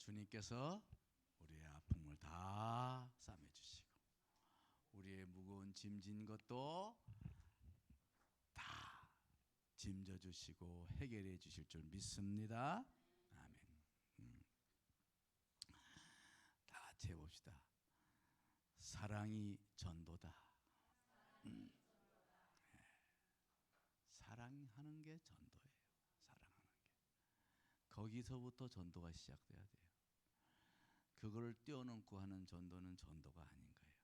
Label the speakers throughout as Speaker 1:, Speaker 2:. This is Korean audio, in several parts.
Speaker 1: 주님께서 우리의 아픔을 다 싸매주시고 우리의 무거운 짐진 것도 다 짐져 주시고 해결해 주실 줄 믿습니다. 아멘. 다 같이 해봅시다. 사랑이 전도다. 사랑하는 게 전도예요. 사랑하는 게. 거기서부터 전도가 시작돼야 돼요. 그걸 뛰어넘고 하는 전도는 전도가 아닌 거예요.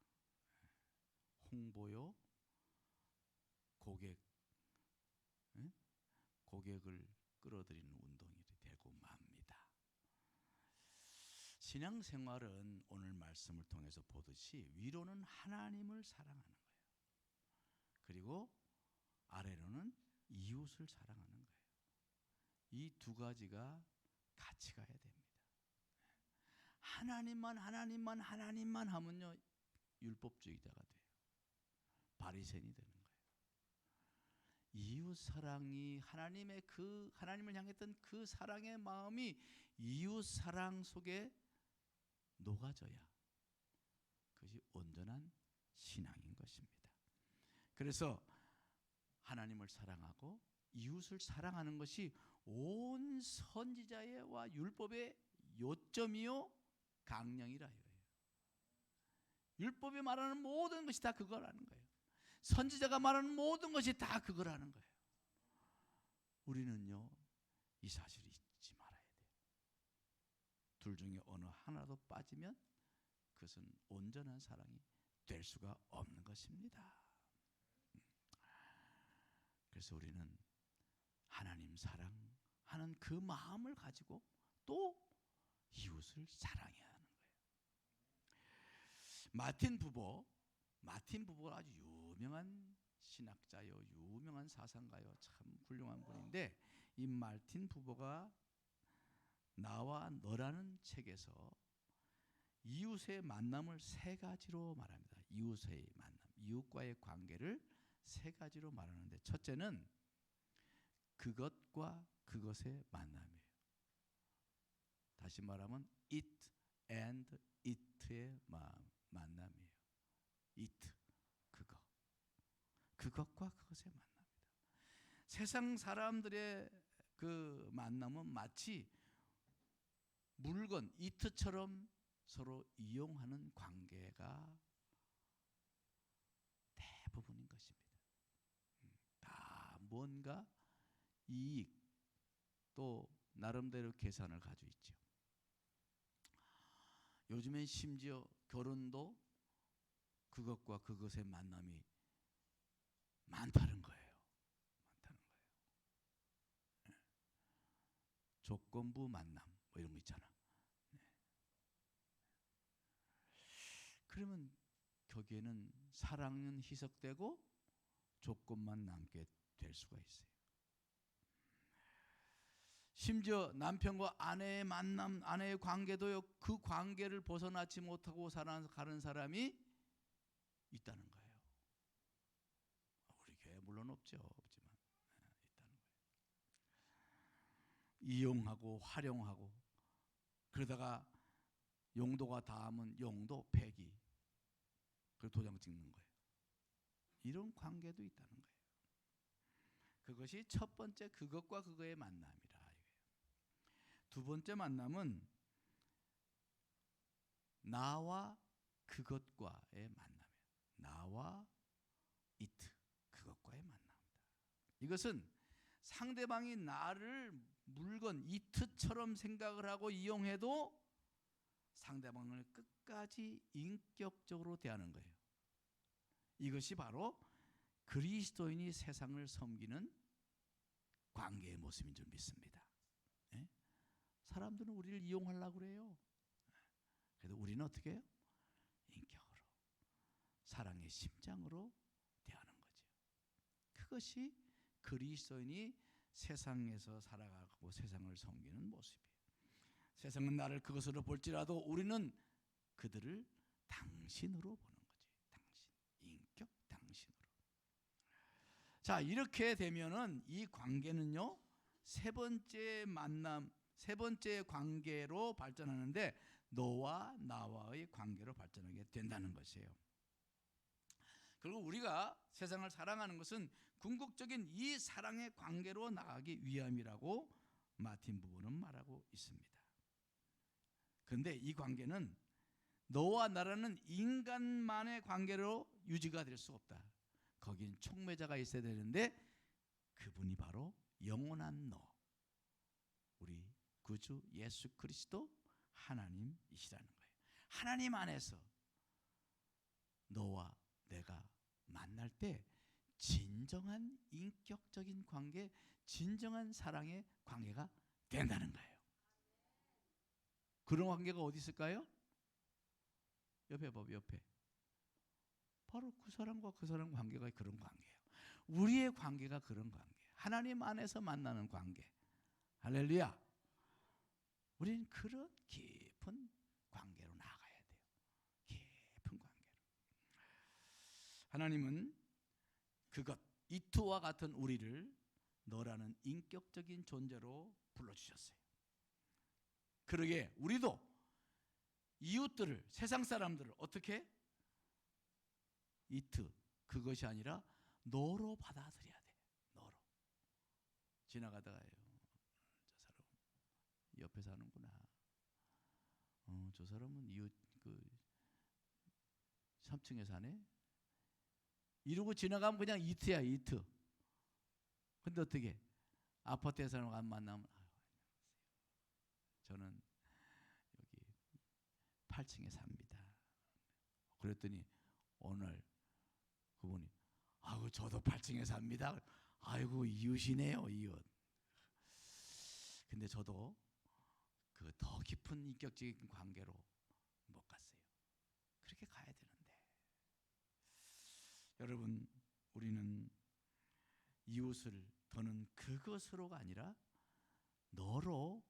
Speaker 1: 홍보요, 고객을 끌어들이는 운동이 되고 맙니다. 신앙생활은 오늘 말씀을 통해서 보듯이 위로는 하나님을 사랑하는 거예요. 그리고 아래로는 이웃을 사랑하는 거예요. 이 두 가지가 같이 가야 됩니다. 하나님만 하면요 율법주의자가 돼요. 바리새인이 되는 거예요. 이웃 사랑이 하나님을 향했던 그 사랑의 마음이 이웃 사랑 속에 녹아져야 그것이 온전한 신앙인 것입니다. 그래서 하나님을 사랑하고 이웃을 사랑하는 것이 온 선지자와 율법의 요점이요 강령이라 이거예요. 율법이 말하는 모든 것이 다 그거라는 거예요. 선지자가 말하는 모든 것이 다 그거라는 거예요. 우리는요 이 사실을 잊지 말아야 돼요. 둘 중에 어느 하나라도 빠지면 그것은 온전한 사랑이 될 수가 없는 것입니다. 그래서 우리는 하나님 사랑하는 그 마음을 가지고 또 이웃을 사랑해야 하는 거예요. 마틴 부보가 아주 유명한 신학자요, 유명한 사상가요, 참 훌륭한 분인데 이 마틴 부보가 나와 너라는 책에서 이웃의 만남을 세 가지로 말합니다. 이웃의 만남, 이웃과의 관계를 세 가지로 말하는데 첫째는 그것과 그것의 만남이에요. 다시 말하면 it and it의 만남이에요. it, 그것과 그것의 만남이다. 세상 사람들의 그 만남은 마치 물건, it처럼 서로 이용하는 관계가 대부분인 것입니다. 다 뭔가 이익 또 나름대로 계산을 가지고 있죠. 요즘엔 심지어 결혼도 그것과 그것의 만남이 많다는 거예요. 조건부 만남 뭐 이런 거 있잖아. 그러면 거기에는 사랑은 희석되고 조건만 남게 될 수가 있어요. 심지어 남편과 아내의 만남, 아내의 관계도요, 그 관계를 벗어나지 못하고 살아가는 사람이 있다는 거예요. 우리 교회에 물론 없지만 있다는 거예요. 이용하고 활용하고 그러다가 용도가 닿으면 용도 폐기, 그리고 도장 찍는 거예요. 이런 관계도 있다는 거예요. 그것이 첫 번째 그것과 그거의 만남이라. 두 번째 만남은 나와 그것과의 만남이에요. 나와 it, 그것과의 만남이다. 이것은 상대방이 나를 물건, it처럼 생각을 하고 이용해도 상대방을 끝까지 인격적으로 대하는 거예요. 이것이 바로 그리스도인이 세상을 섬기는 관계의 모습인 줄 믿습니다. 사람들은 우리를 이용하려고 그래요. 그래도 우리는 어떻게 해요? 인격으로, 사랑의 심장으로 대하는 거죠. 그것이 그리스도인이 세상에서 살아가고 세상을 섬기는 모습이에요. 세상은 나를 그것으로 볼지라도 우리는 그들을 당신으로 보는 거지. 당신, 인격 당신으로. 자, 이렇게 되면은 이 관계는요, 세 번째 만남, 세 번째 관계로 발전하는데 너와 나와의 관계로 발전하게 된다는 것이에요. 그리고 우리가 세상을 사랑하는 것은 궁극적인 이 사랑의 관계로 나가기 위함이라고 마틴 부부는 말하고 있습니다. 그런데 이 관계는 너와 나라는 인간만의 관계로 유지가 될 수 없다. 거긴 촉매자가 있어야 되는데 그분이 바로 영원한 너, 우리 구주 예수 그리스도 하나님이시라는 거예요. 하나님 안에서 너와 내가 만날 때 진정한 인격적인 관계, 진정한 사랑의 관계가 된다는 거예요. 그런 관계가 어디 있을까요? 옆에 봐봐, 옆에. 바로 그 사람과 그 사람 관계가 그런 관계예요. 우리의 관계가 그런 관계예요. 하나님 안에서 만나는 관계. 할렐루야. 우리는 그런 깊은 관계로 나가야 돼요. 깊은 관계로. 하나님은 그것, 이투와 같은 우리를 너라는 인격적인 존재로 불러주셨어요. 그러게 우리도 이웃들을, 세상 사람들을 어떻게? 이트, 그것이 아니라 너로 받아들여야 돼. 너로. 지나가다가요, 저 사람 옆에 사는구나. 저 사람은 이웃 그 3층에 사네. 이러고 지나가면 그냥 이트야, 이트. 근데 어떻게? 아파트에 사람 안 만나면 저는 여기 8층에 삽니다. 그랬더니 오늘 그분이 아이고 저도 8층에 삽니다. 아이고 이웃이네요, 이웃. 근데 저도 그 더 깊은 인격적인 관계로 못 갔어요. 그렇게 가야 되는데. 여러분, 우리는 이웃을 더는 그것으로가 아니라 너로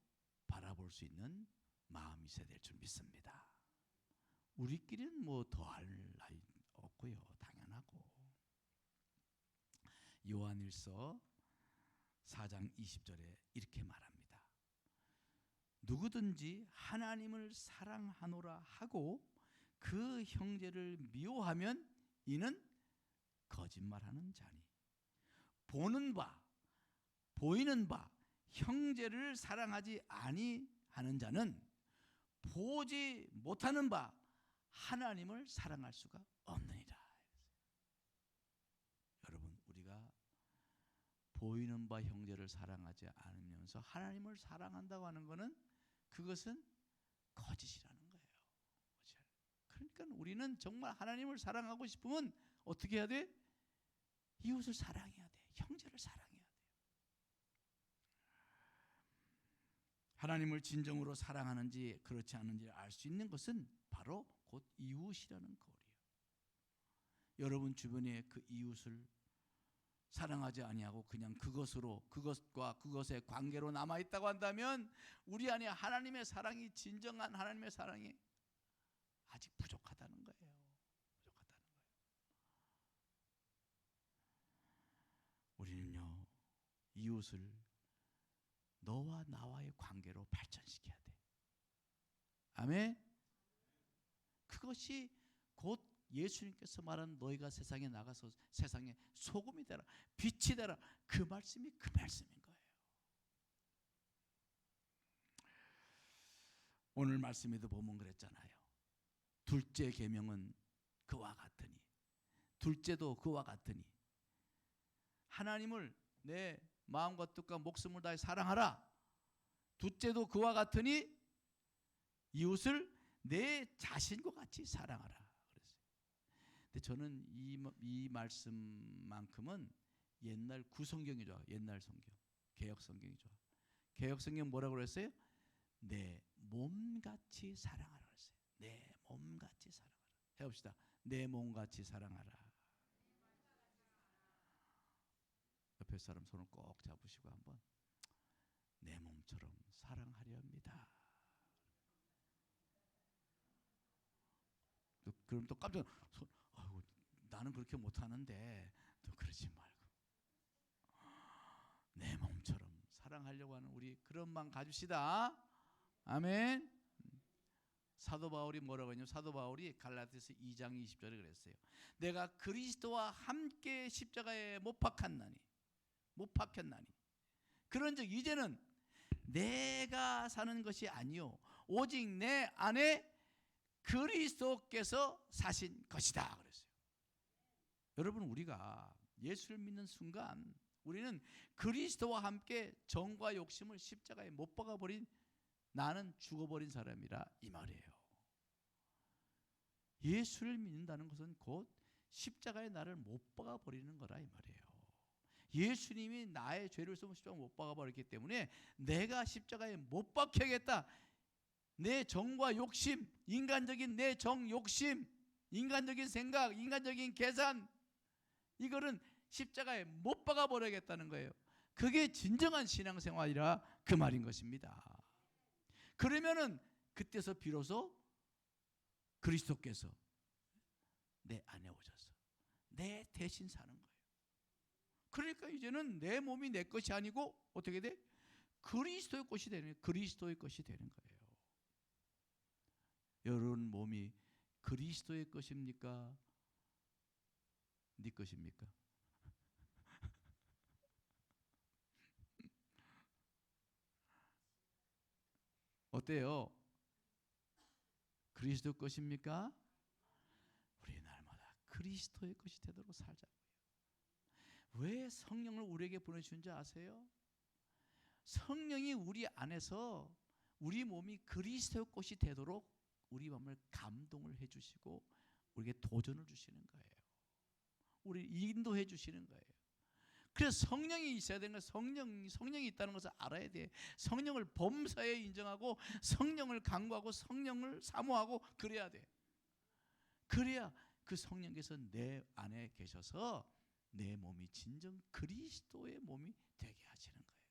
Speaker 1: 바라볼 수 있는 마음이 있어야 될 줄 믿습니다. 우리끼리는 뭐 더할 나위 없고요, 당연하고. 요한일서 4장 20절에 이렇게 말합니다. 누구든지 하나님을 사랑하노라 하고 그 형제를 미워하면 이는 거짓말하는 자니 보이는 바 형제를 사랑하지 아니하는 자는 보지 못하는 바 하나님을 사랑할 수가 없느니라. 여러분, 우리가 보이는 바 형제를 사랑하지 않으면서 하나님을 사랑한다고 하는 것은 그것은 거짓이라는 거예요. 그러니까 우리는 정말 하나님을 사랑하고 싶으면 어떻게 해야 돼? 이웃을 사랑해야 돼. 형제를 사랑해야 돼. 하나님을 진정으로 사랑하는지 그렇지 않은지를 알 수 있는 것은 바로 곧 이웃이라는 거예요. 여러분 주변에 그 이웃을 사랑하지 아니하고 그냥 그것과 그것의 관계로 남아있다고 한다면 우리 안에 하나님의 사랑이, 진정한 하나님의 사랑이 아직 부족하다는 거예요. 우리는요, 이웃을 너와 나와의 관계로 발전시켜야 돼. 아멘. 그것이 곧 예수님께서 말한 너희가 세상에 나가서 세상에 소금이 되라, 빛이 되라, 그 말씀이 그 말씀인 거예요. 오늘 말씀에도 보면 그랬잖아요. 둘째 계명은 그와 같으니, 둘째도 그와 같으니 하나님을 내 마음과 뜻과 목숨을 다해 사랑하라. 둘째도 그와 같으니 이웃을 내 자신과 같이 사랑하라. 그랬어요. 근데 저는 이 말씀만큼은 옛날 구성경이 좋아. 옛날 성경, 개역 성경이 좋아. 개역 성경 뭐라고 그랬어요? 내 몸같이 사랑하라 그랬어요. 내 몸같이 사랑하라. 해봅시다. 내 몸같이 사랑하라. 옆에 사람 손을 꼭 잡으시고 한번 내 몸처럼 사랑하려 합니다. 그럼 또 깜짝 아이고 나는 그렇게 못하는데 또 그러지 말고 내 몸처럼 사랑. 사랑하려고 하는 우리 그런 마음 가집시다. 아멘. 사도 바울이 뭐라고 했냐면 사도 바울이 갈라디아서 2장 20절에 그랬어요. 내가 그리스도와 함께 십자가에 못 박혔나니 그런즉 이제는 내가 사는 것이 아니요 오직 내 안에 그리스도께서 사신 것이다 그랬어요. 여러분, 우리가 예수를 믿는 순간 우리는 그리스도와 함께 정과 욕심을 십자가에 못 박아버린, 나는 죽어버린 사람이라 이 말이에요. 예수를 믿는다는 것은 곧 십자가에 나를 못 박아버리는 거라 이 말이에요. 예수님이 나의 죄를 써서 십자가에 못 박아버렸기 때문에 내가 십자가에 못 박혀야겠다. 내 정과 욕심, 인간적인 내 정 욕심, 인간적인 생각, 인간적인 계산, 이거는 십자가에 못 박아버려야겠다는 거예요. 그게 진정한 신앙생활이라 그 말인 것입니다. 그러면은 그때서 비로소 그리스도께서 내 안에 오셔서 내 대신 사는 거예요. 그러니까 이제는 내 몸이 내 것이 아니고 어떻게 돼? 그리스도의 것이 되는 거예요. 그리스도의 것이 되는 거예요. 여러분 몸이 그리스도의 것입니까? 네 것입니까? 어때요? 그리스도 것입니까? 우리 날마다 그리스도의 것이 되도록 살자고요. 왜 성령을 우리에게 보내주신 줄 아세요? 성령이 우리 안에서 우리 몸이 그리스도의 것이 되도록 우리 마음을 감동을 해주시고 우리에게 도전을 주시는 거예요. 우리 인도해 주시는 거예요. 그래서 성령이 있어야 되는 거예요. 성령이 있다는 것을 알아야 돼. 성령을 범사에 인정하고 성령을 간구하고 성령을 사모하고 그래야 돼. 그래야 그 성령께서 내 안에 계셔서 내 몸이 진정 그리스도의 몸이 되게 하시는 거예요.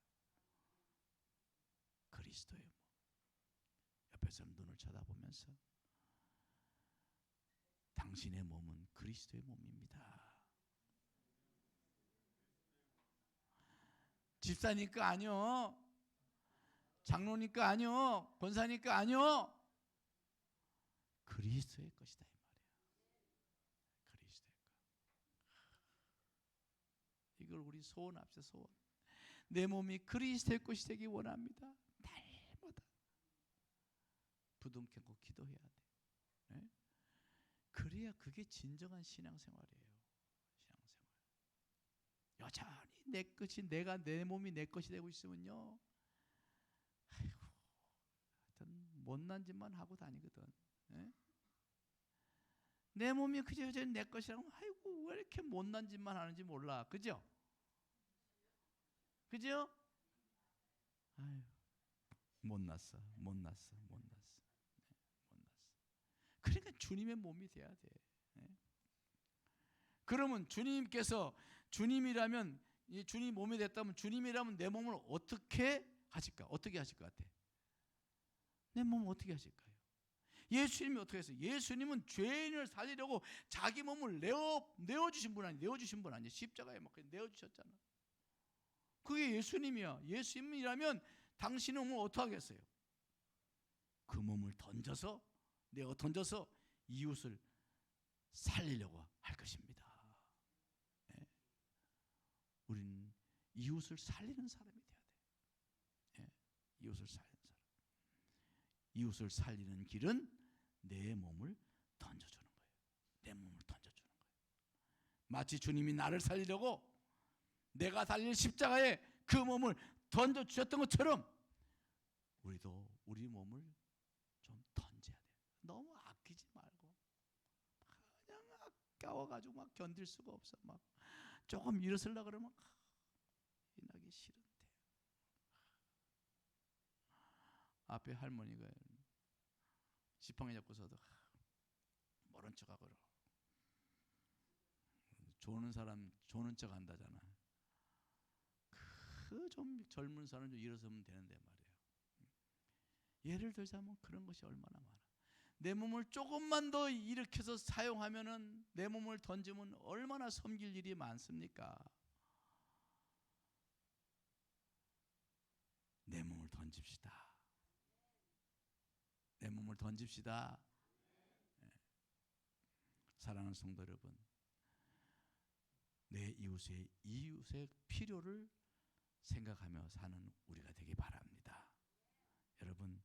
Speaker 1: 그리스도의 몸. 옆에 사람 눈을 쳐다보면서 당신의 몸은 그리스도의 몸입니다. 집사니까 아니요, 장로니까 아니요, 권사니까 아니요, 그리스도의 것이다 이 말이야. 그리스도의 것. 이걸 우리 소원합시다. 소원. 내 몸이 그리스도의 것이 되기 원합니다. 날마다 부둥켜고 기도해야 돼. 네? 그래야 그게 진정한 신앙생활이에요. 신앙생활. 여전히 내 것이 내 몸이 내 것이 되고 있으면요, 아이고, 하여튼 못난 짓만 하고 다니거든. 네? 내 몸이 그저 여전히 내 것이라고, 아이고 왜 이렇게 못난 짓만 하는지 몰라. 그죠? 그죠? 아유, 못났어. 네, 그러니까 주님의 몸이 돼야 돼. 네? 그러면 주님께서 주님이라면, 이 주님 몸이 됐다면, 주님이라면 내 몸을 어떻게 하실까? 어떻게 하실 것 같아? 내 몸을 어떻게 하실까요? 예수님이 어떻게 했어요? 예수님은 죄인을 살리려고 자기 몸을 내어주신 분 아니에요. 십자가에 막 내어주셨잖아. 그게 예수님이야. 예수님이라면 당신의 몸을 어떻게 하겠어요? 그 몸을 던져서 이웃을 살리려고 할 것입니다. 네. 우리는 이웃을 살리는 사람이 돼야 돼. 네. 이웃을 살리는 사람. 이웃을 살리는 길은 내 몸을 던져주는 거예요. 내 몸을 던져주는 거예요. 마치 주님이 나를 살리려고 내가 달릴 십자가에 그 몸을 던져주셨던 것처럼 우리도 우리 몸을 좀 던져야 돼요. 너무 아끼지 말고, 그냥 아까워가지고 막 견딜 수가 없어. 막 조금 일어서려고 그러면 일어나기 싫은데. 앞에 할머니가 지팡이 잡고서도 모른 척하고 조는 사람 조는 척 한다잖아. 그 좀 젊은 사람 좀 일어서면 되는데 말이에요. 예를 들자면 그런 것이 얼마나 많아. 내 몸을 조금만 더 일으켜서 사용하면은, 내 몸을 던지면 얼마나 섬길 일이 많습니까? 몸을 던집시다. 내 몸을 던집시다. 사랑하는 성도 여러분, 내 이웃의 필요를 생각하며 사는 우리가 되기 바랍니다. 여러분,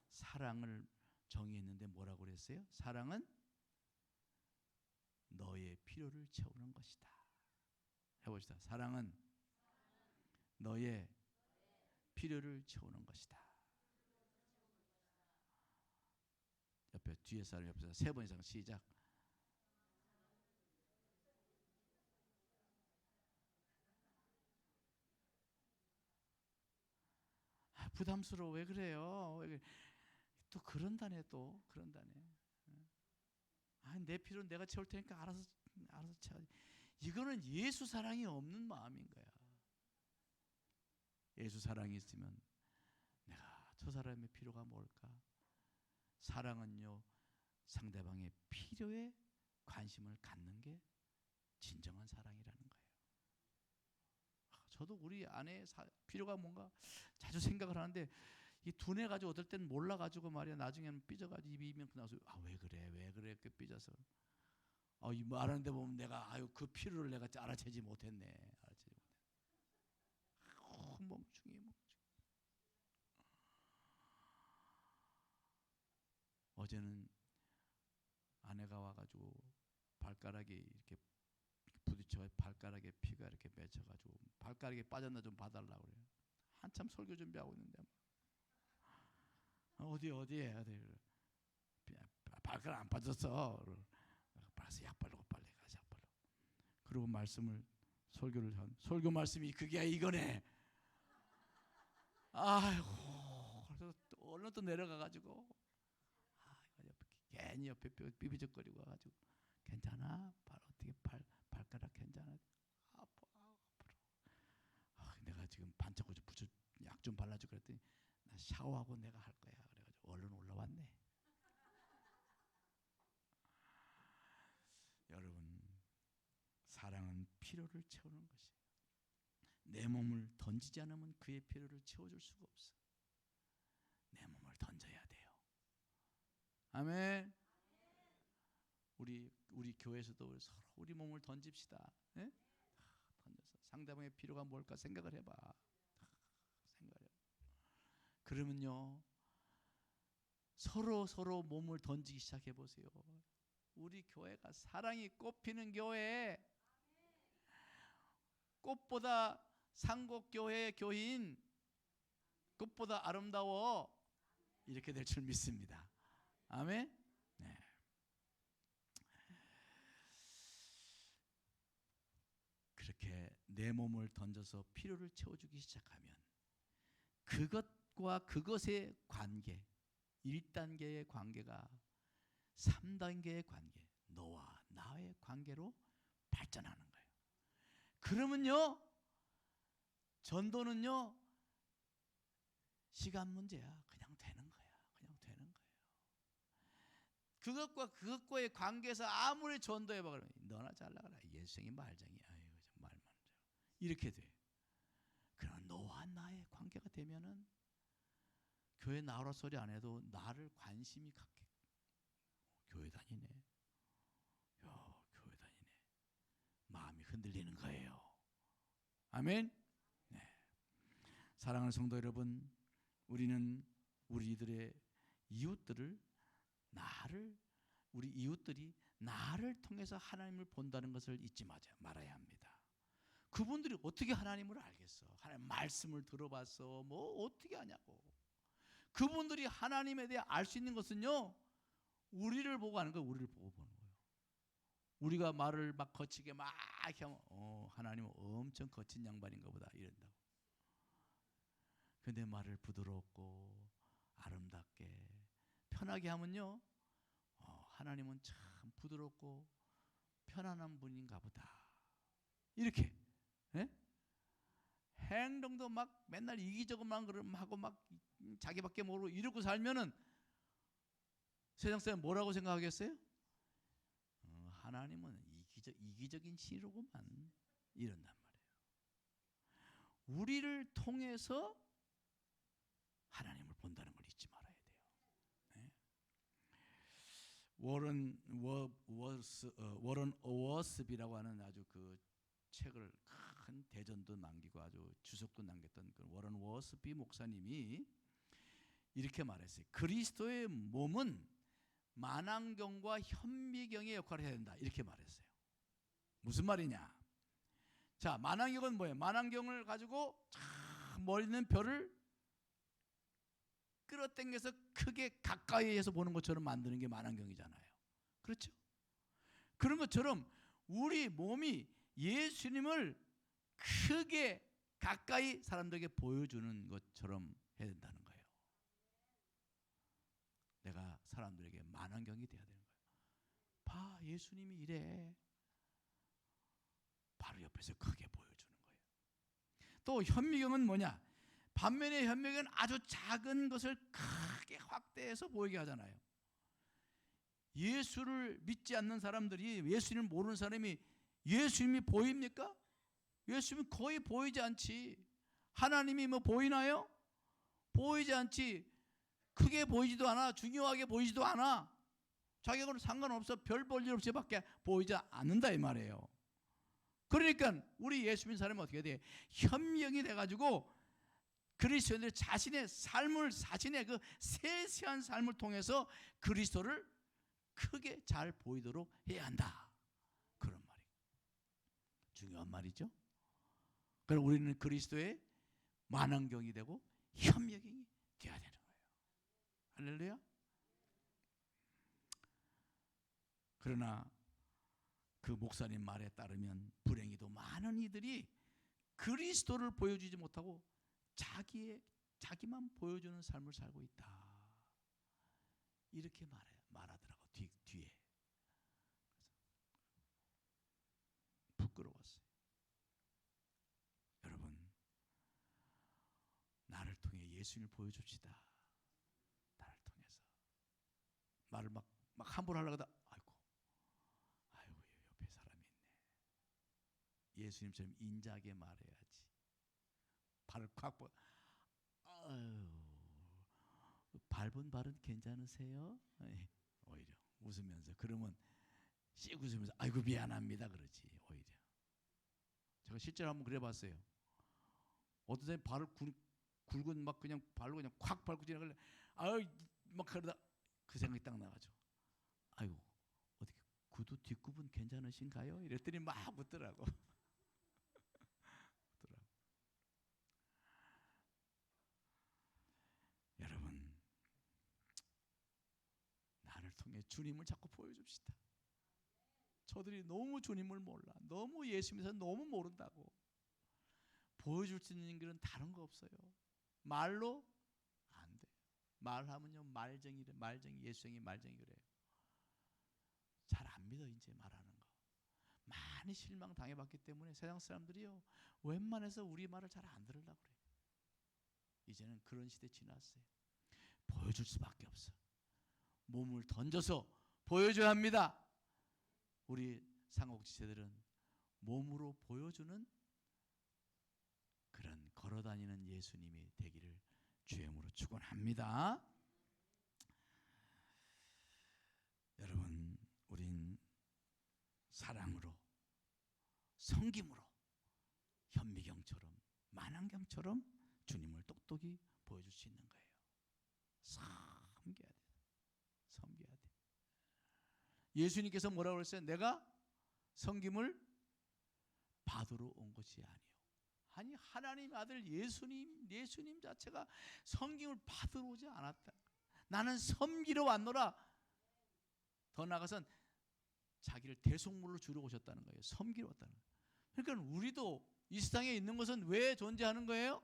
Speaker 1: 사랑을 정의했는데 뭐라고 그랬어요? 사랑은 너의 필요를 채우는 것이다. 해봅시다. 사랑은 너의 필요를 채우는 것이다. 옆에 뒤에 사람 옆에서 3번 이상 시작. 부담스러워. 왜 그래요? 왜 그래? 또 그런다네. 또 그런다네. 내 필요는 내가 채울 테니까 알아서 채워. 이거는 예수 사랑이 없는 마음인 거야. 예수 사랑이 있으면 내가 저 사람의 필요가 뭘까? 사랑은요, 상대방의 필요에 관심을 갖는 게 진정한 사랑이라는 거예요. 저도 우리 아내의 필요가 뭔가 자주 생각을 하는데 이 둔해 가지고 어떨 땐 몰라 가지고 말이야. 나중에는 삐져 가지고 입이 이면 나서 왜 그래 그 삐져서 이 말하는데 보면 내가 그 필요를 내가 알아채지 못했네. 멍충이. 어제는 아내가 와가지고 발가락이 이렇게 부딪혀 발가락에 피가 이렇게 맺혀가지고 발가락에 빠졌나 좀 봐달라고 그래요. 한참 설교 준비하고 있는데 어디 발가락 안 빠졌어. 빨리 약 바르고 빨리 가자. 약 바르고. 그리고 설교 말씀이 그게 이거네. 아이고, 그래서 얼른 또 내려가가지고 괜히 옆에 삐비적거리고 와가지고 괜찮아? 발가락 괜찮아? 앞으로. 내가 지금 반짝고 약 좀 발라주고 그랬더니 나 샤워하고 내가 할 거야. 그래가지고 얼른 올라왔네. 여러분, 사랑은 필요를 채우는 것이에요. 내 몸을 던지지 않으면 그의 필요를 채워줄 수가 없어. 내 몸을 던져야 돼요. 아멘. 우리 교회에서도 서로 우리 몸을 던집시다. 네? 던져서 상대방의 필요가 뭘까 생각을 해봐. 그러면요, 서로 몸을 던지기 시작해 보세요. 우리 교회가 사랑이 꽃피는 교회, 꽃보다 상곡교회 교인, 꽃보다 아름다워, 이렇게 될 줄 믿습니다. 아멘. 네. 그렇게 내 몸을 던져서 필요를 채워주기 시작하면 그것과 그것의 관계, 1단계의 관계가 3단계의 관계, 너와 나의 관계로 발전하는 거예요. 그러면요, 전도는요, 시간 문제야. 그냥 되는 거야. 그것과의 관계에서 아무리 전도해봐 그러면 너나 잘 나가라. 예수생이 말쟁이야. 말만 이렇게 돼. 그러나 너와 나의 관계가 되면은 교회 나오라 소리 안 해도 나를 관심이 갖게. 교회 다니네. 마음이 흔들리는 거예요. 아멘. 네. 사랑하는 성도 여러분, 우리는 우리들의 이웃들이 나를 통해서 하나님을 본다는 것을 잊지 말아야 합니다. 그분들이 어떻게 하나님을 알겠어? 하나님 말씀을 들어봤어. 뭐 어떻게 하냐고. 그분들이 하나님에 대해 알 수 있는 것은요, 우리를 보고 하는 거예요. 우리를 보고 보는 거예요. 우리가 말을 막 거치게 막 하면 하나님은 엄청 거친 양반인가 보다 이런다고. 근데 말을 부드럽고 아름답게 편하게 하면요, 하나님은 참 부드럽고 편안한 분인가 보다. 이렇게. 예? 행동도 막 맨날 이기적으로만 하고 막 자기밖에 모르고 이러고 살면은 세상 사람 뭐라고 생각하겠어요? 하나님은 이기적인 신이로구만 이런단 말이에요. 우리를 통해서 워런 어워스비라고 하는 아주 그 책을 큰 대전도 남기고 아주 주석도 남겼던 그 워런 어워스비 목사님이 이렇게 말했어요. 그리스도의 몸은 만안경과 현미경의 역할을 해야 된다. 이렇게 말했어요. 무슨 말이냐? 자, 만안경은 뭐예요? 만안경을 가지고 참 멀리 있는 별을 끌어당겨서 크게 가까이에서 보는 것처럼 만드는 게 만안경이잖아요. 그렇죠? 그런 것처럼 우리 몸이 예수님을 크게 가까이 사람들에게 보여주는 것처럼 해야 된다는 거예요. 내가 사람들에게 만안경이 돼야 되는 거예요. 봐, 예수님이 이래. 바로 옆에서 크게 보여주는 거예요. 또 현미경은 뭐냐? 반면에 현미경은 아주 작은 것을 크게 확대해서 보이게 하잖아요. 예수를 믿지 않는 사람들이, 예수님을 모르는 사람이 예수님이 보입니까? 예수님은 거의 보이지 않지. 하나님이 뭐 보이나요? 보이지 않지. 크게 보이지도 않아. 중요하게 보이지도 않아. 자기하고는 상관없어. 별 볼 일 없이 밖에 보이지 않는다 이 말이에요. 그러니까 우리 예수 믿는 사람은 어떻게 돼? 현미경이 돼가지고 그리스도인들 자신의 삶을, 자신의 그 세세한 삶을 통해서 그리스도를 크게 잘 보이도록 해야 한다. 그런 말이에요. 중요한 말이죠. 그럼 우리는 그리스도의 만안경이 되고 현미경이 되어야 되는 거예요. 할렐루야. 그러나 그 목사님 말에 따르면 불행히도 많은 이들이 그리스도를 보여주지 못하고 자기만 보여주는 삶을 살고 있다. 이렇게 말하더라고. 뒤에. 부끄러웠어요. 여러분, 나를 통해 예수님을 보여줍시다. 나를 통해서. 말을 막 함부로 하려고 하다 아이고 옆에 사람이 있네. 예수님처럼 인자하게 말해야지. 발을 콱 밟은 발은 괜찮으세요? 오히려 웃으면서. 그러면 씩 웃으면서 아이고 미안합니다 그러지. 오히려 제가 실제로 한번 그래 봤어요. 어떤 사람이 발을 굵은 막 그냥 발로 그냥 콱 밟고 지나갈래. 막 그러다 그 생각이 딱 나가지고 아이고 어떻게 구두 뒷굽은 괜찮으신가요? 이랬더니 막 웃더라고. 여러분, 나를 통해 주님을 자꾸 보여줍시다. 저들이 너무 주님을 몰라. 너무 예수님에서 너무 모른다고. 보여줄 수 있는 길은 다른 거 없어요. 말로 안 돼. 말하면요 말쟁이래. 말쟁이. 예수님이 말쟁이 그래요. 잘 안 믿어 이제 말하는 거. 많이 실망 당해봤기 때문에 세상 사람들이요 웬만해서 우리 말을 잘 안 들으려고 그래요. 이제는 그런 시대 지났어요. 보여줄 수밖에 없어. 몸을 던져서 보여줘야 합니다. 우리 상옥지체들은 몸으로 보여주는 그런 걸어다니는 예수님이 되기를 주임으로 축원합니다. 여러분, 우린 사랑으로, 섬김으로, 현미경처럼, 만안경처럼 주님을 똑똑히 보여줄 수 있는 거예요. 섬겨야 돼. 섬겨야 돼. 예수님께서 뭐라고 그랬어요? 내가 섬김을 받으러 온 것이 아니요. 아니 하나님 아들 예수님 자체가 섬김을 받으러 오지 않았다. 나는 섬기러 왔노라. 더 나아가선 자기를 대속물로 주러 오셨다는 거예요. 섬기러 왔다는 거예요. 그러니까 우리도 이 세상에 있는 것은 왜 존재하는 거예요?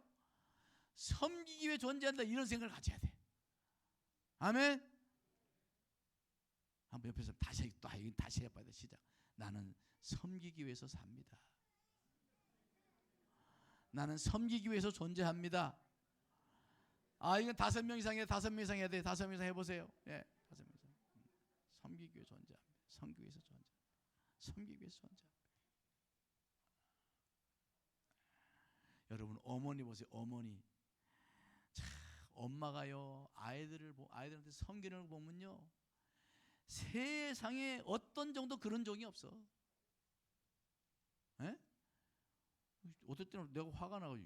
Speaker 1: 섬기기 위해 존재한다. 이런 생각을 가져야 돼. 아멘. 한번 옆에서 다시 해봐야 돼. 시작. 나는 섬기기 위해서 삽니다. 나는 섬기기 위해서 존재합니다. 이건 5명 이상 해야 돼. 5명 이상 해야 돼. 5명 이상 해보세요. 예, 5명 이상. 섬기기 위해서 존재합니다. 섬기기 위해서 존재. 섬기기 위해서 존재합니다. 여러분 어머니 보세요. 어머니. 참 엄마가요 아이들한테 섬기는 걸 보면요 세상에 어떤 종도 그런 종이 없어. 에? 어떨 때는 내가 화가 나고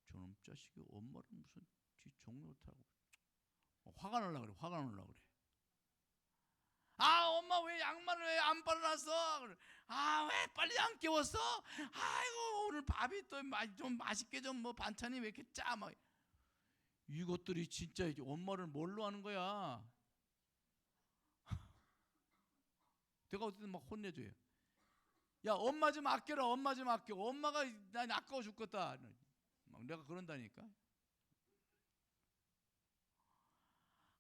Speaker 1: 저놈 자식이 엄마를 무슨 종로 타고 화가 나려고 그래. 화가 나려고 그래. 아, 엄마 왜 양말을 왜 안 빨아놨어? 아, 왜 빨리 안 깨웠어? 아이고, 오늘 밥이 또 좀 맛있게 좀 뭐 반찬이 왜 이렇게 짜? 막 이것들이 진짜 엄마를 뭘로 하는 거야? 내가 어쨌든 막 혼내줘요. 야, 엄마 좀 아껴라. 엄마 좀 아껴. 엄마가 난 아까워 죽겠다. 막 내가 그런다니까.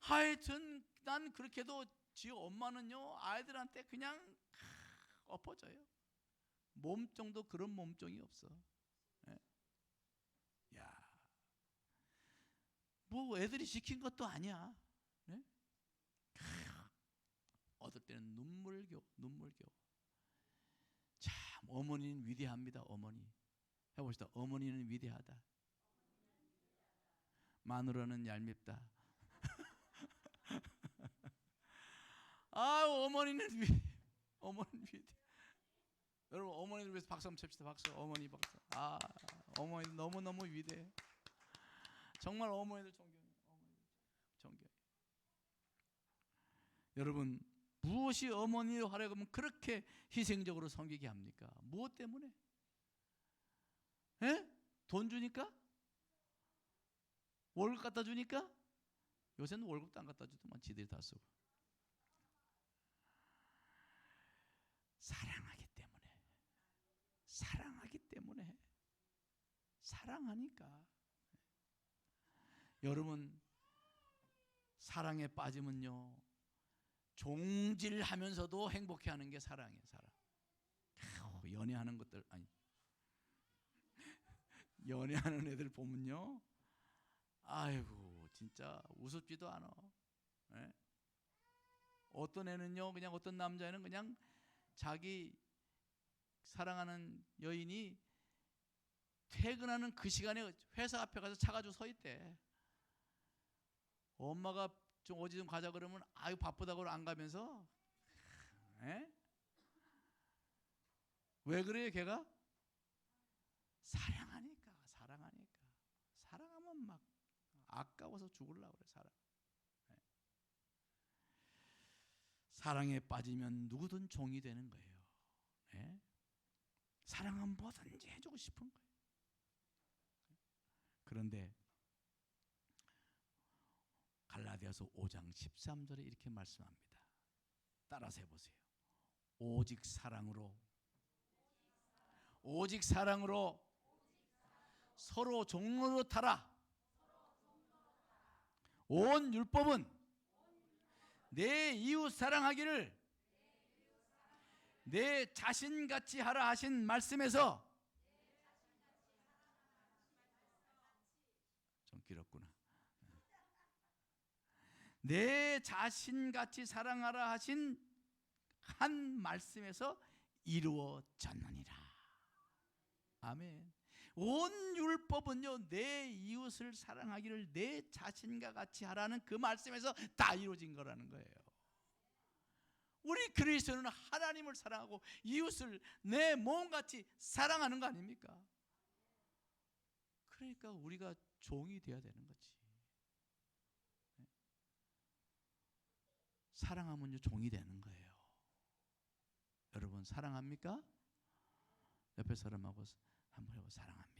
Speaker 1: 하여튼 난 그렇게도 지 엄마는요 아이들한테 그냥 엎어져요. 몸종도 그런 몸종이 없어. 예? 야, 뭐 애들이 시킨 것도 아니야. 네? 어떨 때는 눈물겨워. 참 어머니는 위대합니다. 어머니 해봅시다. 어머니는 위대하다. 마누라는 얄밉다. 아, 어머니는 위대. 여러분 어머니를 위해서 박수 한번 칩시다. 박수. 어머니 박수. 아, 어머니 너무너무 위대해. 정말 어머니들 존경해. 여러분 무엇이 어머니로 하려고 하면 그렇게 희생적으로 섬기게 합니까? 무엇 때문에? 에? 돈 주니까? 월급 갖다 주니까? 요새는 월급도 안 갖다 주더만 지들이 다 쓰고. 사랑하기 때문에 사랑하니까. 여러분 사랑에 빠지면요 종질하면서도 행복해하는 게 사랑이에요. 사랑. 연애하는 것들 아니 연애하는 애들 보면요 아이고 진짜 우습지도 않아. 네? 어떤 애는요 그냥 어떤 남자애는 그냥 자기 사랑하는 여인이 퇴근하는 그 시간에 회사 앞에 가서 차 가지고 서 있대. 엄마가 좀 어디 좀 가자 그러면 아유 바쁘다고 안 가면서. 에? 왜 그래요 걔가? 사랑하니까. 사랑하면 막 아까워서 죽으려고 그래. 사랑에 빠지면 누구든 종이 되는 거예요. 네? 사랑은 뭐든지 해주고 싶은 거예요. 그런데 갈라디아서 5장 13절에 이렇게 말씀합니다. 따라서 해보세요. 오직 사랑으로 서로 종로로 타라. 온 율법은 내 이웃 사랑하기를 내 자신같이 하라 하신 말씀에서 좀 길었구나. 내 자신같이 사랑하라 하신 한 말씀에서 이루어졌느니라. 아멘. 온 율법은요 내 이웃을 사랑하기를 내 자신과 같이 하라는 그 말씀에서 다 이루어진 거라는 거예요. 우리 그리스도는 하나님을 사랑하고 이웃을 내 몸같이 사랑하는 거 아닙니까? 그러니까 우리가 종이 되어야 되는 거지. 사랑하면요 종이 되는 거예요. 여러분 사랑합니까? 옆에 사람하고 한번 해보. 사랑합니다.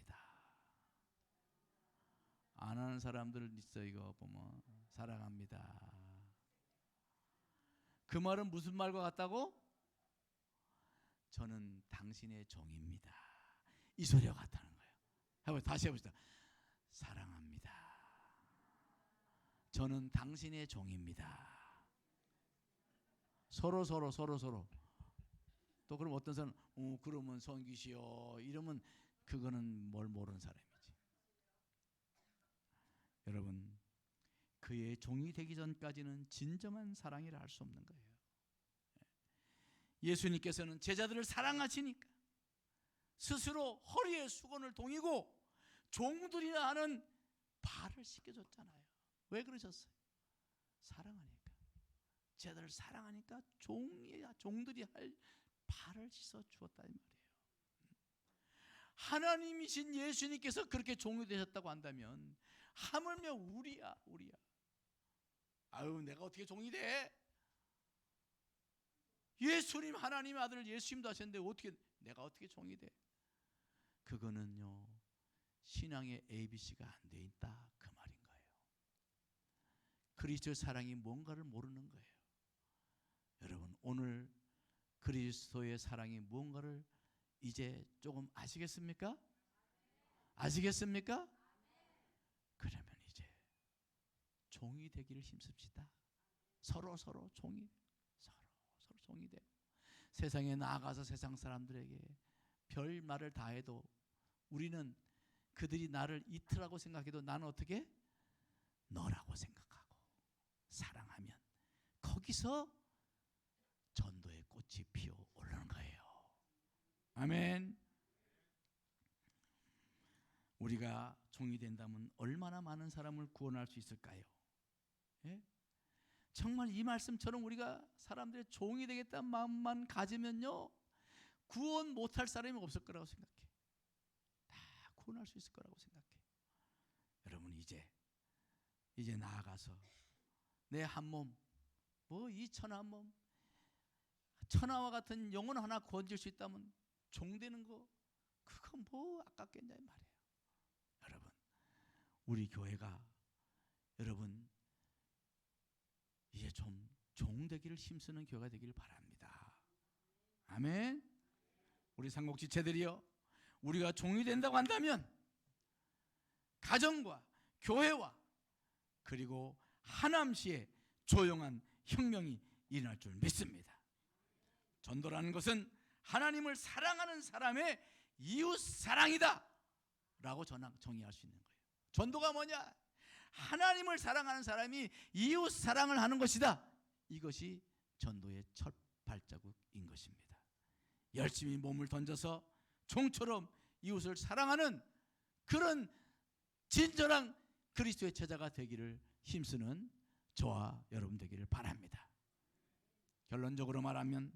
Speaker 1: 안 하는 사람들 있어. 이거 보면 사랑합니다. 그 말은 무슨 말과 같다고? 저는 당신의 종입니다. 이 소리와 같다는 거예요. 다시 해봅시다. 사랑합니다. 저는 당신의 종입니다. 서로. 또 그럼 어떤 사람은 그러면 섬기시오 이러면 그거는 뭘 모르는 사람이지. 여러분 그의 종이 되기 전까지는 진정한 사랑이라 할 수 없는 거예요. 예수님께서는 제자들을 사랑하시니까 스스로 허리에 수건을 동이고 종들이나 하는 발을 씻겨줬잖아요. 왜 그러셨어요? 사랑하니까. 쟤들을 사랑하니까 종들이 할 발을 씻어 주었다 이 말이에요. 하나님이신 예수님께서 그렇게 종이 되셨다고 한다면 하물며 우리야. 아유, 내가 어떻게 종이 돼? 예수님 하나님의 아들 예수님도 하셨는데 내가 어떻게 종이 돼? 그거는요, 신앙의 ABC가 안 돼 있다 그 말인 거예요. 그리스도의 사랑이 뭔가를 모르는 거예요. 여러분, 오늘 그리스도의 사랑이 뭔가를 이제 조금 아시겠습니까? 아시겠습니까? 그러면 이제 종이 되기를 힘씁시다. 서로 종이 되고 세상에 나아가서 세상 사람들에게 별 말을 다 해도 우리는 그들이 나를 이트라고 생각해도 나는 어떻게? 너라고 생각하고 사랑하면 거기서 전도의 꽃이 피어 오르는 거예요. 아멘. 우리가 종이 된다면 얼마나 많은 사람을 구원할 수 있을까요? 예? 정말 이 말씀처럼 우리가 사람들의 종이 되겠다는 마음만 가지면요, 구원 못할 사람이 없을 거라고 생각해. 다 구원할 수 있을 거라고 생각해. 여러분, 이제 나아가서 내 한 몸, 이 천하 한 몸, 천하와 같은 영혼 하나 구원질 수 있다면 종 되는 거 그거 아깝겠냐 이 말이에요. 여러분, 우리 교회가 여러분 이제 좀 종 되기를 힘쓰는 교회가 되기를 바랍니다. 아멘. 우리 상곡 지체들이요, 우리가 종이 된다고 한다면 가정과 교회와 그리고 하남시에 조용한 혁명이 일어날 줄 믿습니다. 전도라는 것은 하나님을 사랑하는 사람의 이웃 사랑이다 라고 정의할 수 있는 거예요. 전도가 뭐냐? 하나님을 사랑하는 사람이 이웃 사랑을 하는 것이다. 이것이 전도의 첫 발자국인 것입니다. 열심히 몸을 던져서 종처럼 이웃을 사랑하는 그런 진정한 그리스도의 제자가 되기를 힘쓰는 저와 여러분 되기를 바랍니다. 결론적으로 말하면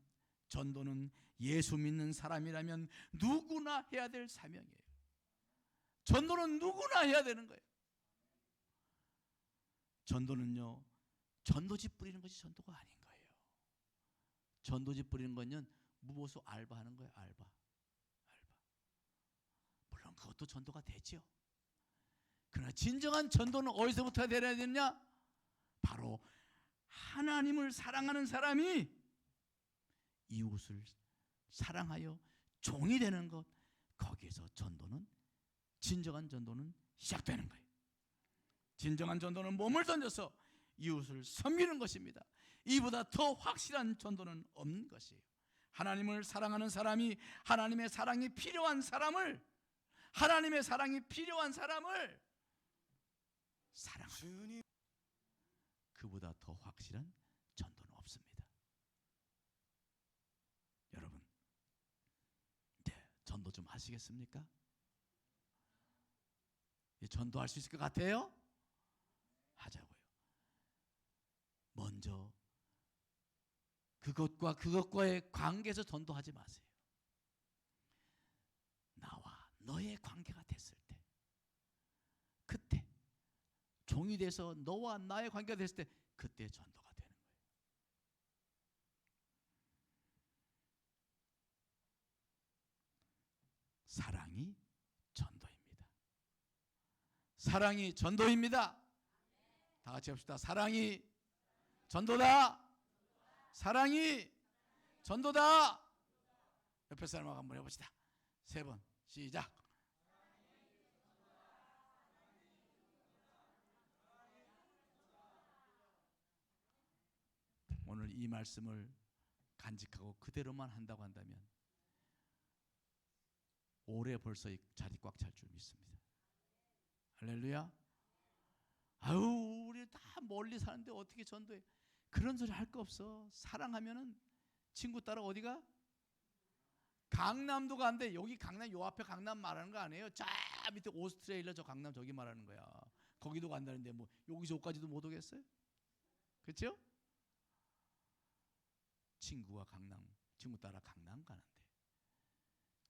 Speaker 1: 전도는 예수 믿는 사람이라면 누구나 해야 될 사명이에요. 전도는 누구나 해야 되는 거예요. 전도는요, 전도지 뿌리는 것이 전도가 아닌 거예요. 전도지 뿌리는 건요, 무보수 알바하는 거예요. 알바. 물론 그것도 전도가 되죠. 그러나 진정한 전도는 어디서부터 되어야 되느냐? 바로 하나님을 사랑하는 사람이 이웃을 사랑하여 종이 되는 것, 거기에서 진정한 전도는 시작되는 거예요. 진정한 전도는 몸을 던져서 이웃을 섬기는 것입니다. 이보다 더 확실한 전도는 없는 것이에요. 하나님을 사랑하는 사람이 하나님의 사랑이 필요한 사람을 사랑하는, 그보다 더 확실한 전도는 없습니다. 여러분, 전도 좀 하시겠습니까? 전도할 수 있을 것 같아요? 하자고요. 먼저 그것과의 관계에서 전도하지 마세요. 나와 너의 관계가 됐을 때, 그때 종이 돼서 너와 나의 관계가 됐을 때, 그때 전도가 되는 거예요. 사랑이 전도입니다. 사랑이 전도입니다. 다 같이 합시다. 사랑이 전도다. 사랑이 전도다. 옆에 사람하고 한번 해봅시다. 3번 시작. 오늘 이 말씀을 간직하고 그대로만 한다고 한다면 올해 벌써 이 자리 꽉 찰 줄 믿습니다. 할렐루야. 아유, 우리 다 멀리 사는데 어떻게 전도해? 그런 소리 할 거 없어. 사랑하면은 친구 따라 어디가? 강남도 간대. 여기 강남, 요 앞에 강남 말하는 거 아니에요? 저 밑에 오스트레일리아 저 강남 저기 말하는 거야. 거기도 간다는데 뭐 여기서 여기까지도 못 오겠어요? 그렇죠? 친구 따라 강남 가는데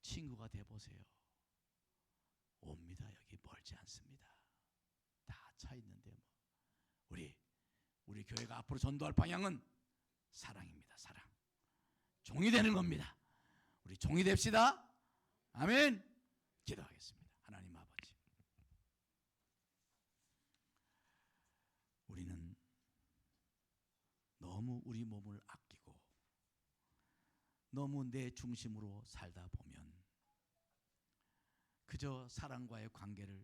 Speaker 1: 친구가 돼보세요. 옵니다. 여기 멀지 않습니다. 다 차 있는데 뭐. 우리 교회가 앞으로 전도할 방향은 사랑입니다. 사랑. 종이 되는 겁니다. 우리 종이 됩시다. 아멘. 기도하겠습니다. 하나님 아버지, 우리는 너무 우리 몸을 아끼고 너무 내 중심으로 살다 보면 그저 사랑과의 관계를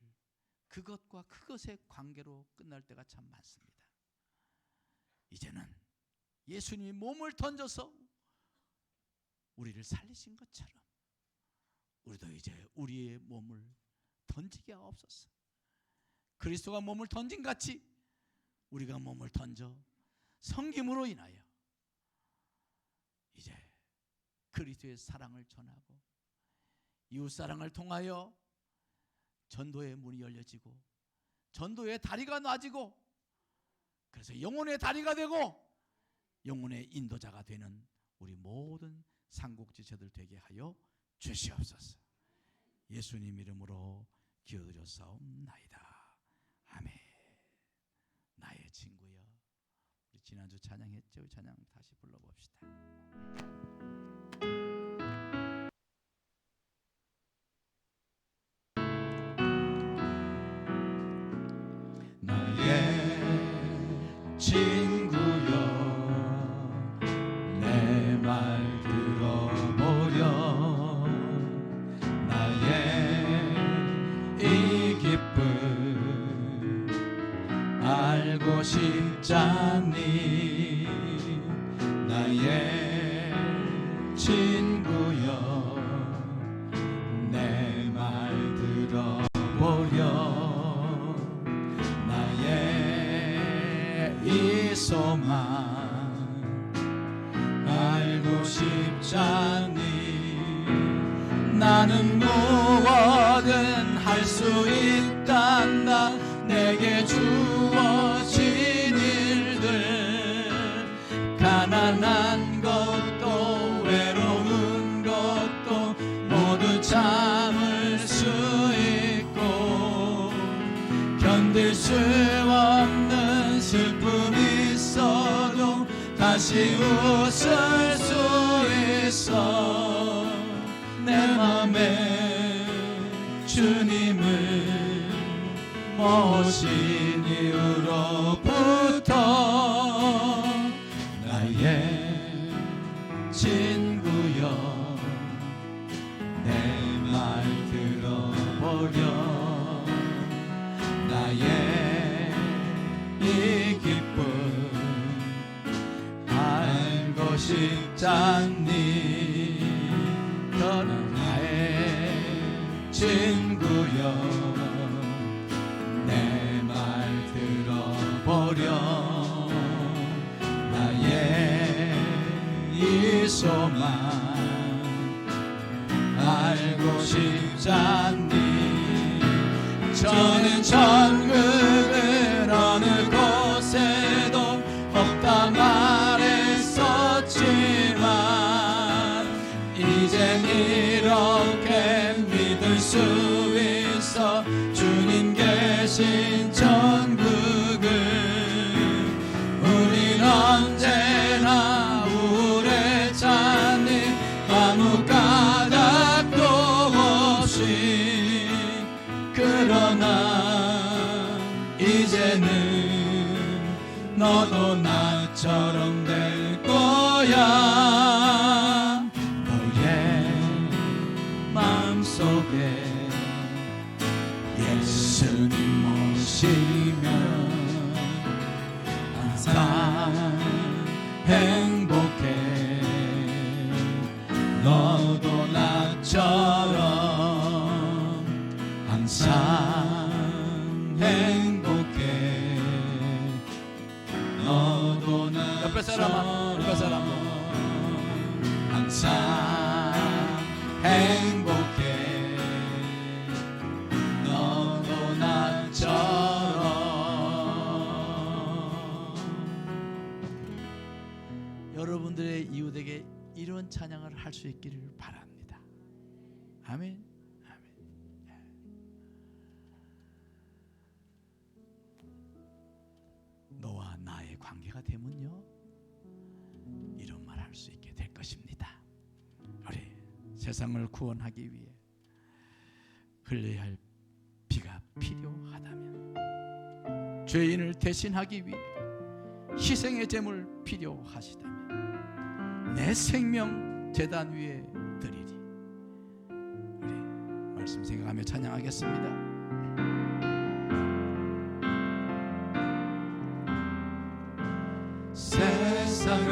Speaker 1: 그것과 그것의 관계로 끝날 때가 참 많습니다. 이제는 예수님이 몸을 던져서 우리를 살리신 것처럼 우리도 이제 우리의 몸을 던지게 하옵소서. 그리스도가 몸을 던진 같이 우리가 몸을 던져 섬김으로 인하여 이제 그리스도의 사랑을 전하고 이웃사랑을 통하여 전도의 문이 열려지고 전도의 다리가 놔지고 그래서 영혼의 다리가 되고 영혼의 인도자가 되는 우리 모든 삼국지체들 되게 하여 주시옵소서. 예수님 이름으로 기도드렸사옵나이다. 아멘. 나의 친구여. 우리 지난주 찬양했죠? 찬양 다시 불러봅시다. 나의 친구여, 내 말 들어보렴. 나의 이 기쁨 알고 싶잖니. 나의 친구여, 내 말 들어보렴. 이 소망 알고 싶잖니. 나는 무엇든 할 수 있단다. 내게 주어진 일들, 가난한 것도 외로운 것도 모두 참을 수 있고, 견딜 수 없는 슬픔이 있어도 다시 웃을 수 있어. 내 맘에 주님을 모신 이후로부터 나의 친구여, 내 말 들어보렴. 나의 이 기쁨 알고 싶잖니. 너는 나의 친구여, 내 말 들어보렴. 나의 이 소망 알고 싶잖니. 저는 천국을 어느 곳에도 없다 말했었지만 이젠 이렇게 믿을 수 있어. 주님 계신 천국을 우린 언제나 우울했잖니. 아무 까닭도 없이. 그러나 이제는 너도 나처럼 될 거야. 너의 마음속에 예수님 모시면 항상 행복해. 너도 나처럼 항상 행복해. 너도 나처럼 옆에 사람 항상 행복해. 너도 나처럼. 여러분들의 이웃에게 이런 찬양을 할 수 있기를 바랍니다. 아멘. 너와 나의 관계가 되면요, 이런 말 할 수 있게 될 것입니다. 우리 세상을 구원하기 위해 흘려야 할 피가 필요하다면, 죄인을 대신하기 위해 희생의 제물 필요하시다면 내 생명 제단 위에 드리리. 우리 말씀 생각하며 찬양하겠습니다.
Speaker 2: 세상을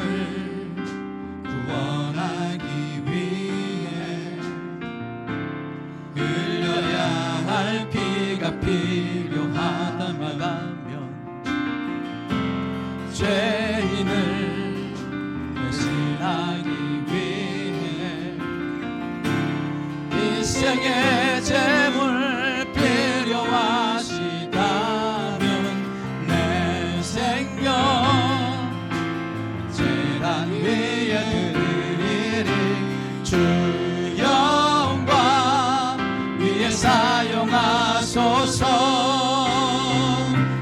Speaker 2: 구원하기 위해 흘려야 할 피가 필요하다면 죄인을 대신하기 위해 희생의 제물 필요하시다면 내 생명 제단 위에 드리리. 주 영광 위에 사용하소서.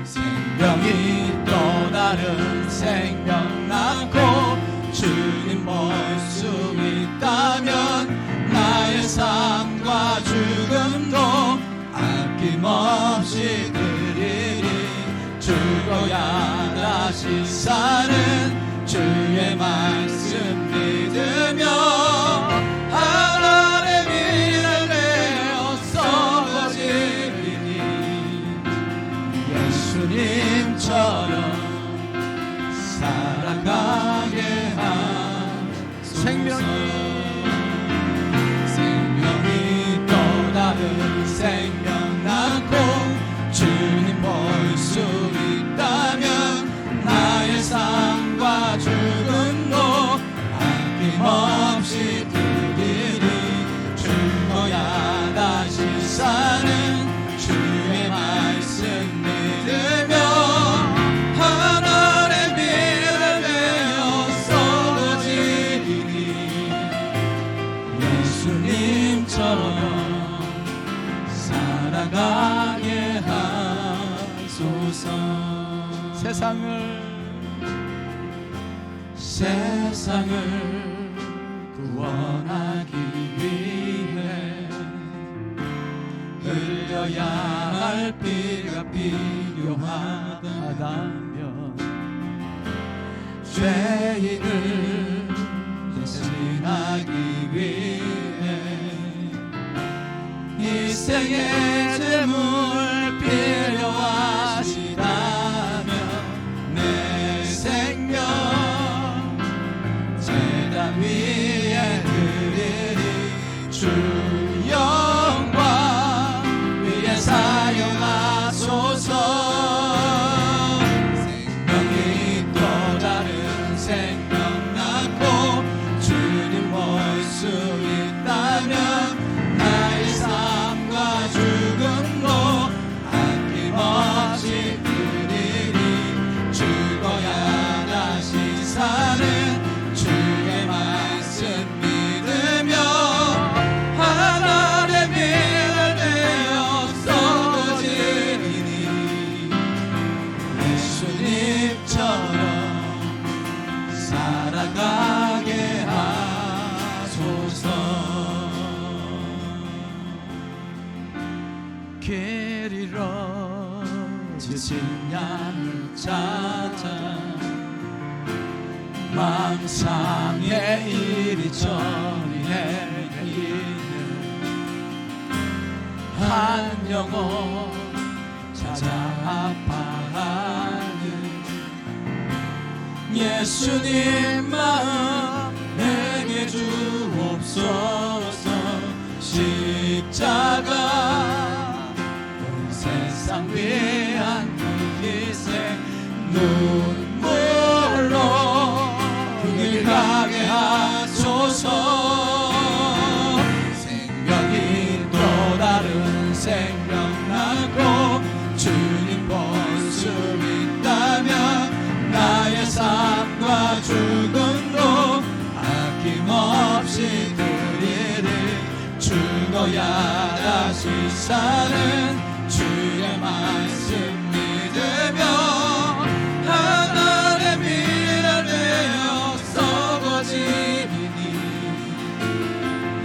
Speaker 2: 생명이 또 다른 생명 낳고 주님 볼 수 있다면 나의 삶과 죽음도 아낌없이 드리리. 죽어야 다시 사는 주의 말씀 믿으며 하나님의 미를 내어 썩어지리니 예수님처럼 살아가게 하소서. 생명이 또 다른 생명 낳고 주님 볼 수 있다면 나의 삶과 죽음도 아낌없이 드리리. 죽어야 다시 사는 주의 말씀 믿으며 하나님의 미를 내어 썩어지리니 예수님처럼 살아가게 하소서. 세상을 구원하기 위해 흘려야 할 피가 필요하다면 죄인을 대신하기 위해 희생의 제물 필요하시다면 내 생명 제단 위에 드리리. 주 영광 위에 사용하소서. 생명이 또 다른 생명 낳고 주님 볼 수 있다면 나의 삶과 죽음도 아낌없이 드리리. 죽어야 다시 사는 주의 말씀 믿으며 하나님의 미를 내어 썩어지리니 예수님처럼 살아가게 하소서. 길 잃어 지친 양을 찾아 망상에 이리저리 헤매기는 한 영혼 찾아 아파하는 예수님 마음 내게 주옵소서. 십자가 온 세상 위한 그 희생 눈물로 그 길 가게 하소서. 생명이 또 다른 생명 낳고 주님 볼 수 있다면 나의 삶과 죽음도 죽어야 다시 사는 주의 말씀 믿으며 하나님의 미랄 되어 썩어지니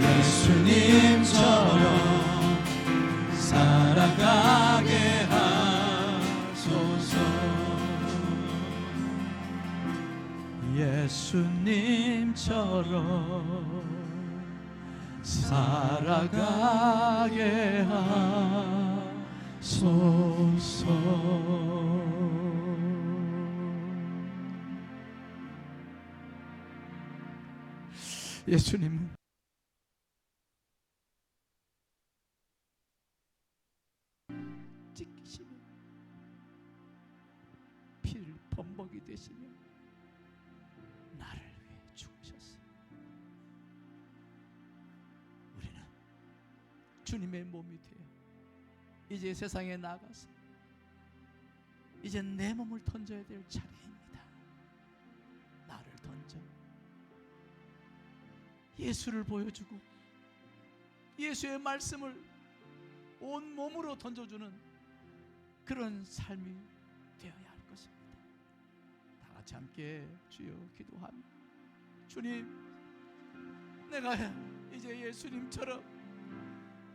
Speaker 2: 예수님처럼 살아가게 하소서. 예수님처럼 살아가게 하소서.
Speaker 1: 예수님은 찢기시며 피를 범벅이 되시며 나를 위해 죽으셨어요. 우리는 주님의 몸이 되어 이제 세상에 나가서 이제 내 몸을 던져야 될 차례입니다. 나를 던져 예수를 보여주고 예수의 말씀을 온 몸으로 던져주는 그런 삶이 되어야 할 것입니다. 다 같이 함께 주여 기도합니다. 주님, 내가 이제 예수님처럼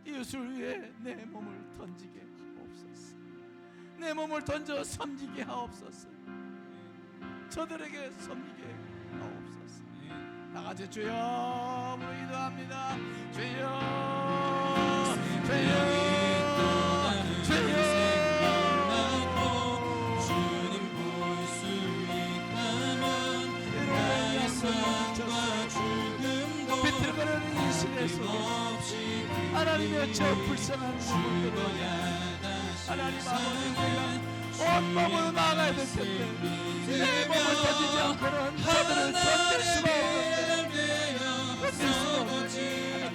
Speaker 1: 예수를 위해 내 몸을 던지게 하옵소서. 내 몸을 던져 섬기게 하옵소서. 저들에게 섬기게 하옵소서. 다 같이 주여 기도합니다. 주여, 주여, 주여. 비틀거리는 이 시대 속에 하나님의 저 불쌍한 몸을 하나님 아버지, 내가 온 몸으로 나아가야 될 텐데 내 몸을 던지지 않고는 저들을 던질 수가 없는데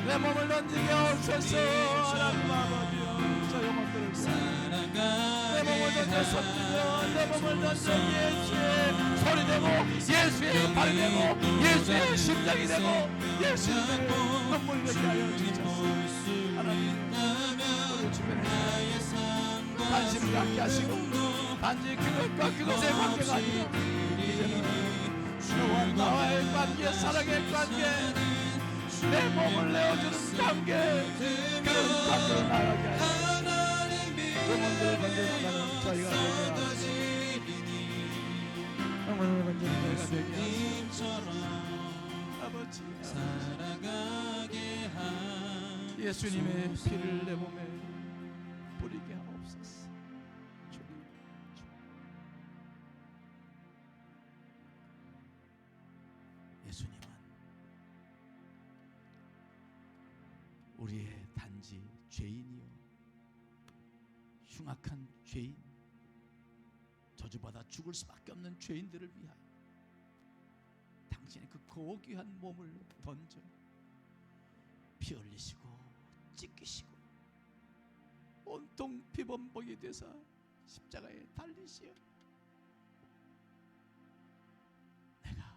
Speaker 1: 내 몸을 던지게 하옵소서. 하나님 아버지, 저 영혼들을 내 몸을 던져 섬기며 내 몸을 던져 예수의 소리 되고 예수의 발이 되고 예수의 심장이 되고 예수의 눈물 되게 하여 주옵소서. 하나님, 우리 주변에 관심을 갖게 하시고 단지 그것과 그것의 관계가 아니라 이제는 너와 나와의 관계, 사랑의 관계, 내 몸을 내어주는 관계, 그런 관계로 나아가게 하여 영혼들을 건져나가는 저희가 되게 하시고 영혼을 건져나가는 저희가 되게 하시고 아버지, 예수님의 피를 내 몸에 뿌리게 하옵소서. 주님, 예수님은 우리의 단지 죄인이요 흉악한 죄인, 저주받아 죽을 수밖에 없는 죄인들을 위하여 당신의 그 고귀한 몸을 던져 피 흘리시고 찢기시고 온통 피범벅이 되사 십자가에 달리시어 내가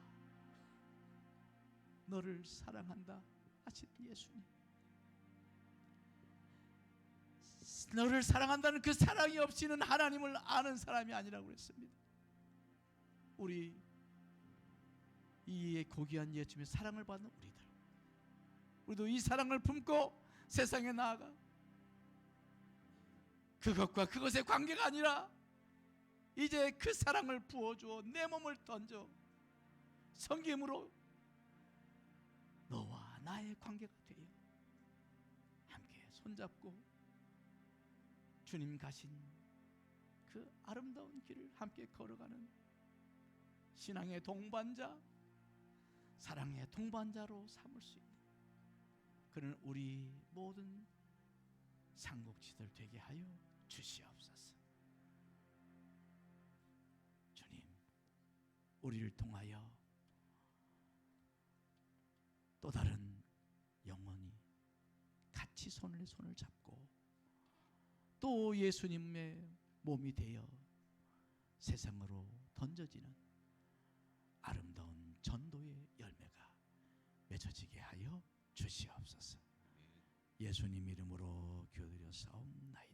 Speaker 1: 너를 사랑한다 하신 예수님, 너를 사랑한다는 그 사랑이 없이는 하나님을 아는 사람이 아니라고 그랬습니다. 우리 이 고귀한 예수님의 사랑을 받는 우리도 이 사랑을 품고 세상에 나아가 그것과 그것의 관계가 아니라 이제 그 사랑을 부어주어 내 몸을 던져 섬김으로 너와 나의 관계가 되어 함께 손잡고 주님 가신 그 아름다운 길을 함께 걸어가는 신앙의 동반자, 사랑의 동반자로 삼을 수 있는 그는 우리 모든 상국지들 되게 하여 주시옵소서. 주님, 우리를 통하여 또 다른 영혼이 같이 손을 잡고 또 예수님의 몸이 되어 세상으로 던져지는 아름다운 전도의 열매가 맺어지게 하여 주시옵소서. 예수님 이름으로 기도드려 사옵나이다.